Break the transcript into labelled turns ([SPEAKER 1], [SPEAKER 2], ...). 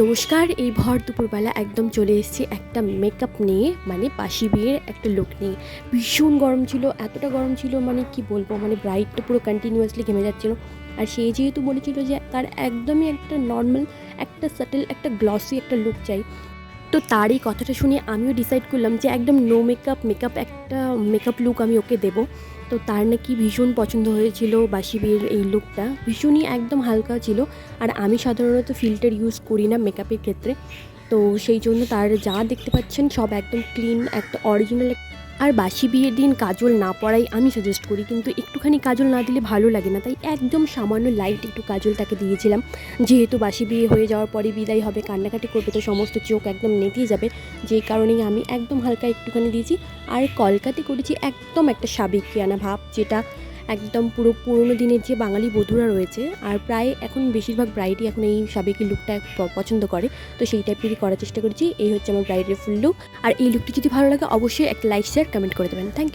[SPEAKER 1] নমস্কার। এই ভর দুপুরবেলা একদম চলে এসেছি একটা মেকআপ নিয়ে, মানে বাসি বিয়ের একটা লুক নিয়ে। ভীষণ গরম ছিল, এতটা গরম ছিল মানে কি বলবো, মানে ব্রাইড তো পুরো কন্টিনিউয়াসলি ঘেমে যাচ্ছিল। আর সে যেহেতু বলেছিল যে তার একদমই একটা নর্মাল, একটা সাটেল, একটা গ্লসি একটা লুক চাই, তো তার এই কথাটা শুনে আমিও ডিসাইড করলাম যে একদম নো মেকআপ একটা মেকআপ লুক আমি ওকে দেবো। তো তার নাকি ভীষণ পছন্দ হয়েছিল বাসি বিয়ের এই লুকটা, ভীষণই একদম হালকা ছিল। আর আমি সাধারণত ফিল্টার ইউজ করি না মেকআপের ক্ষেত্রে, তো সেই জন্য তার যা দেখতে পাচ্ছেন সব একদম ক্লিন, একটা অরিজিনাল। আর বাসি বিয়ের দিন কাজল না পরাই আমি সাজেস্ট করি, কিন্তু একটুখানি কাজল না দিলে ভালো লাগে না, তাই একদম সামান্য লাইট একটু কাজল তাকে দিয়েছিলাম। যেহেতু বাসি বিয়ে হয়ে যাওয়ার পরে বিদায় হবে, কান্নাকাটি করবে, তো সমস্ত চোখ একদম নেতিয়ে যাবে, যেই কারণেই আমি একদম হালকা একটুখানি দিয়েছি। আর কলকাতে করেছি একদম একটা সাবেকিয়ানা ভাব, যেটা একদম পুরো পুরোনো দিনের যে বাঙালি বধূরা রয়েছে, আর প্রায় এখন বেশিরভাগ ব্রাইডই এখন এই সাবেকি লুকটা পছন্দ করে, তো সেই টাইপেরই করার চেষ্টা করেছি। এই হচ্ছে আমার ব্রাইডের ফুল লুক। আর এই লুকটি যদি ভালো লাগে অবশ্যই একটা লাইক, শেয়ার, কমেন্ট করে দেবেন। Thank you.